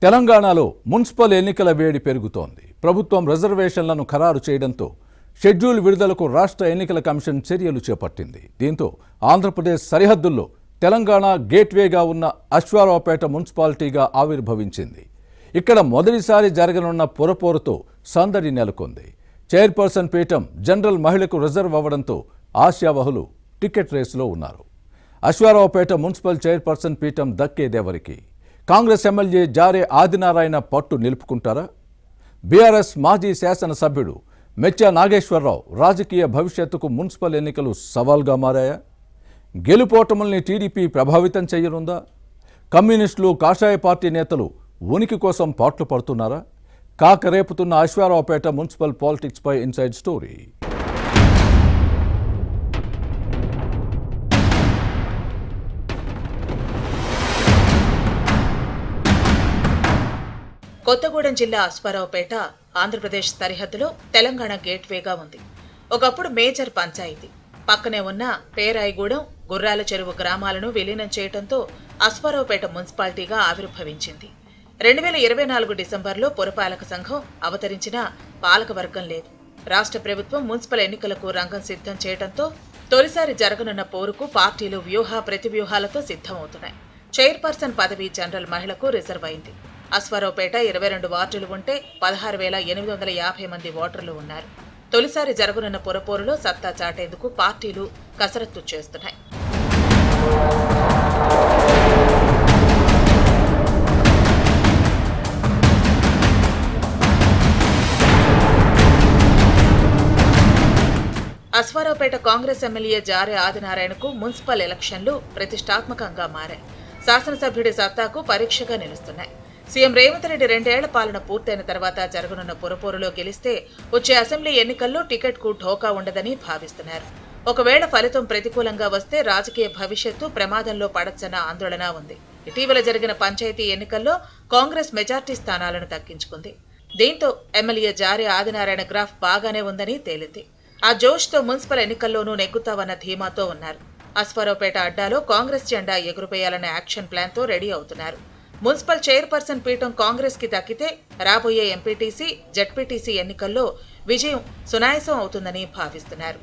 తెలంగాణలో మున్సిపల్ ఎన్నికల వేడి పెరుగుతోంది. ప్రభుత్వం రిజర్వేషన్లను ఖరారు చేయడంతో షెడ్యూల్ విడుదలకు రాష్ట్ర ఎన్నికల కమిషన్ చర్యలు చేపట్టింది. దీంతో ఆంధ్రప్రదేశ్ సరిహద్దుల్లో తెలంగాణ గేట్వేగా ఉన్న అశ్వారావుపేట మున్సిపాలిటీగా ఆవిర్భవించింది. ఇక్కడ మొదటిసారి జరగనున్న పొరపోరుతో సందడి నెలకొంది. చైర్పర్సన్ పీఠం జనరల్ మహిళకు రిజర్వ్ అవ్వడంతో ఆశావహులు టికెట్ రేసులో ఉన్నారు. అశ్వారావుపేట మున్సిపల్ చైర్పర్సన్ పీఠం దక్కేదెవరికి? కాంగ్రెస్ ఎమ్మెల్యే జారే ఆదినారాయణ పట్టు నిలుపుకుంటారా? బీఆర్ఎస్ మాజీ శాసనసభ్యుడు మెచ్చా నాగేశ్వరరావు రాజకీయ భవిష్యత్తుకు మున్సిపల్ ఎన్నికలు సవాల్గా మారాయా? గెలుపోటముల్ని టీడీపీ ప్రభావితం చేయనుందా? కమ్యూనిస్టులు, కాషాయ పార్టీ నేతలు ఉనికి కోసం పాట్లు పడుతున్నారా? కాకరేపుతున్న అశ్వారావుపేట మున్సిపల్ పాలిటిక్స్ పై ఇన్సైడ్ స్టోరీ. కొత్తగూడెం జిల్లా అశ్వారావుపేట ఆంధ్రప్రదేశ్ సరిహద్దులో తెలంగాణ గేట్వేగా ఉంది. ఒకప్పుడు మేజర్ పంచాయతీ. పక్కనే ఉన్న పేరాయిగూడెం, గుర్రాల చెరువు గ్రామాలను విలీనం చేయడంతో అశ్వారావుపేట మున్సిపాలిటీగా ఆవిర్భవించింది. 2024 డిసెంబర్లో పురపాలక సంఘం అవతరించిన పాలకవర్గం లేదు. రాష్ట్ర ప్రభుత్వం మున్సిపల్ ఎన్నికలకు రంగం సిద్ధం చేయడంతో తొలిసారి జరగనున్న పోరుకు పార్టీలు వ్యూహ ప్రతివ్యూహాలతో సిద్ధమవుతున్నాయి. చైర్పర్సన్ పదవి జనరల్ మహిళకు రిజర్వ్ అయింది. అశ్వారావుపేట 22 వార్డులు ఉంటే 16,850 మంది ఓటర్లు ఉన్నారు. తొలిసారి జరగనున్న పొరపోరులో సత్తా చాటేందుకు పార్టీలు కసరత్తు చేస్తున్నాయి. అశ్వారావుపేట కాంగ్రెస్ ఎమ్మెల్యే జారే ఆదినారాయణకు మున్సిపల్ ఎలక్షన్లు ప్రతిష్టాత్మకంగా మారాయి. శాసనసభ్యుడి సత్తాకు పరీక్షగా నిలుస్తున్నాయి. సీఎం రేవంత్ రెడ్డి 2 ఏళ్ల పాలన పూర్తయిన తర్వాత జరగనున్న పొరపోరులో గెలిస్తే వచ్చే అసెంబ్లీ ఎన్నికల్లో టికెట్కు ఢోకా ఉండదని భావిస్తున్నారు. ఒకవేళ ఫలితం ప్రతికూలంగా వస్తే రాజకీయ భవిష్యత్తు ప్రమాదంలో పడచ్చన్న ఆందోళన ఉంది. ఇటీవల జరిగిన పంచాయతీ ఎన్నికల్లో కాంగ్రెస్ మెజార్టీ స్థానాలను దక్కించుకుంది. దీంతో ఎమ్మెల్యే జారే ఆదినారాయణ గ్రాఫ్ బాగానే ఉందని తేలింది. ఆ జోష్తో మున్సిపల్ ఎన్నికల్లోనూ నెగ్గుతావన్న ధీమాతో ఉన్నారు. అశ్వారావుపేట అడ్డాలో కాంగ్రెస్ జెండా ఎగురుపేయాలన్న యాక్షన్ ప్లాన్తో రెడీ అవుతున్నారు. మున్సిపల్ చైర్పర్సన్ పీఠం కాంగ్రెస్ కి దక్కితే రాబోయే ఎంపీటీసీ, జెడ్పీటీసీ ఎన్నికల్లో విజయం సునాయాసం అవుతుందని భావిస్తున్నారు.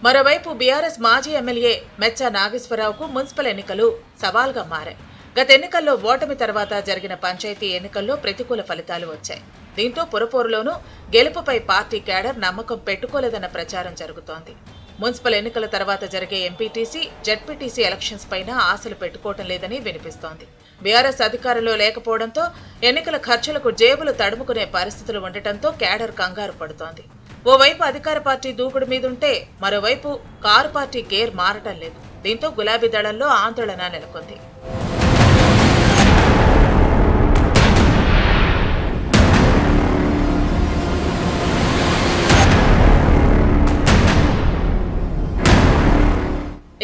మరోవైపు బీఆర్ఎస్ మాజీ ఎమ్మెల్యే మెచ్చా నాగేశ్వరరావుకు మున్సిపల్ ఎన్నికలు సవాల్గా మారాయి. గత ఎన్నికల్లో ఓటమి తర్వాత జరిగిన పంచాయతీ ఎన్నికల్లో ప్రతికూల ఫలితాలు వచ్చాయి. దీంతో పురపోరులోనూ గెలుపుపై పార్టీ క్యాడర్ నమ్మకం పెట్టుకోలేదన్న ప్రచారం జరుగుతోంది. మున్సిపల్ ఎన్నికల తర్వాత జరిగే ఎంపీటీసీ, జెడ్పీటీసీ ఎలక్షన్స్ పైన ఆశలు పెట్టుకోవటం లేదని వినిపిస్తోంది. బీఆర్ఎస్ అధికారంలో లేకపోవడంతో ఎన్నికల ఖర్చులకు జేబులు తడుముకునే పరిస్థితులు ఉండటంతో క్యాడర్ కంగారు పడుతోంది. ఓవైపు అధికార పార్టీ దూకుడు మీదుంటే మరోవైపు కారు పార్టీ గేర్ మారటం లేదు. దీంతో గులాబీ దళంలో ఆందోళన నెలకొంది.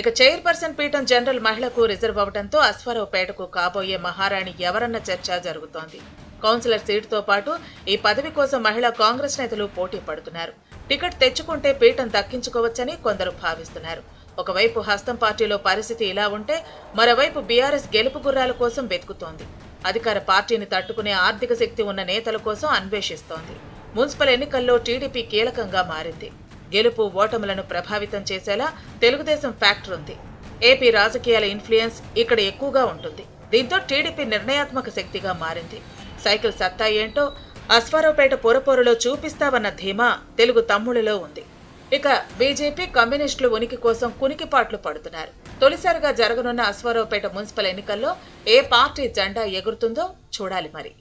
ఇక చైర్పర్సన్ పీఠం జనరల్ మహిళకు రిజర్వ్ అవడంతో అశ్వారావుపేటకు కాబోయే మహారాణి ఎవరన్న చర్చ జరుగుతోంది. కౌన్సిలర్ సీటుతో పాటు ఈ పదవి కోసం మహిళా కాంగ్రెస్ నేతలు పోటీ పడుతున్నారు. టికెట్ తెచ్చుకుంటే పీఠం దక్కించుకోవచ్చని కొందరు భావిస్తున్నారు. ఒకవైపు హస్తం పార్టీలో పరిస్థితి ఇలా ఉంటే మరోవైపు బీఆర్ఎస్ గెలుపు గుర్రాల కోసం వెతుకుతోంది. అధికార పార్టీని తట్టుకునే ఆర్థిక శక్తి ఉన్న నేతల కోసం అన్వేషిస్తోంది. మున్సిపల్ ఎన్నికల్లో టీడీపీ కీలకంగా మారింది. గెలుపు ఓటములను ప్రభావితం చేసేలా తెలుగుదేశం ఫ్యాక్టర్ ఉంది. ఏపీ రాజకీయాల ఇన్ఫ్లుయెన్స్ ఇక్కడ ఎక్కువగా ఉంటుంది. దీంతో టీడీపీ నిర్ణయాత్మక శక్తిగా మారింది. సైకిల్ సత్తా ఏంటో అశ్వారావుపేట పొరపోరులో చూపిస్తావన్న ధీమా తెలుగు తమ్ముళ్లలో ఉంది. ఇక బీజేపీ, కమ్యూనిస్టులు ఉనికి కోసం కునికిపాట్లు పడుతున్నారు. తొలిసారిగా జరగనున్న అశ్వారావుపేట మున్సిపల్ ఎన్నికల్లో ఏ పార్టీ జెండా ఎగురుతుందో చూడాలి మరి.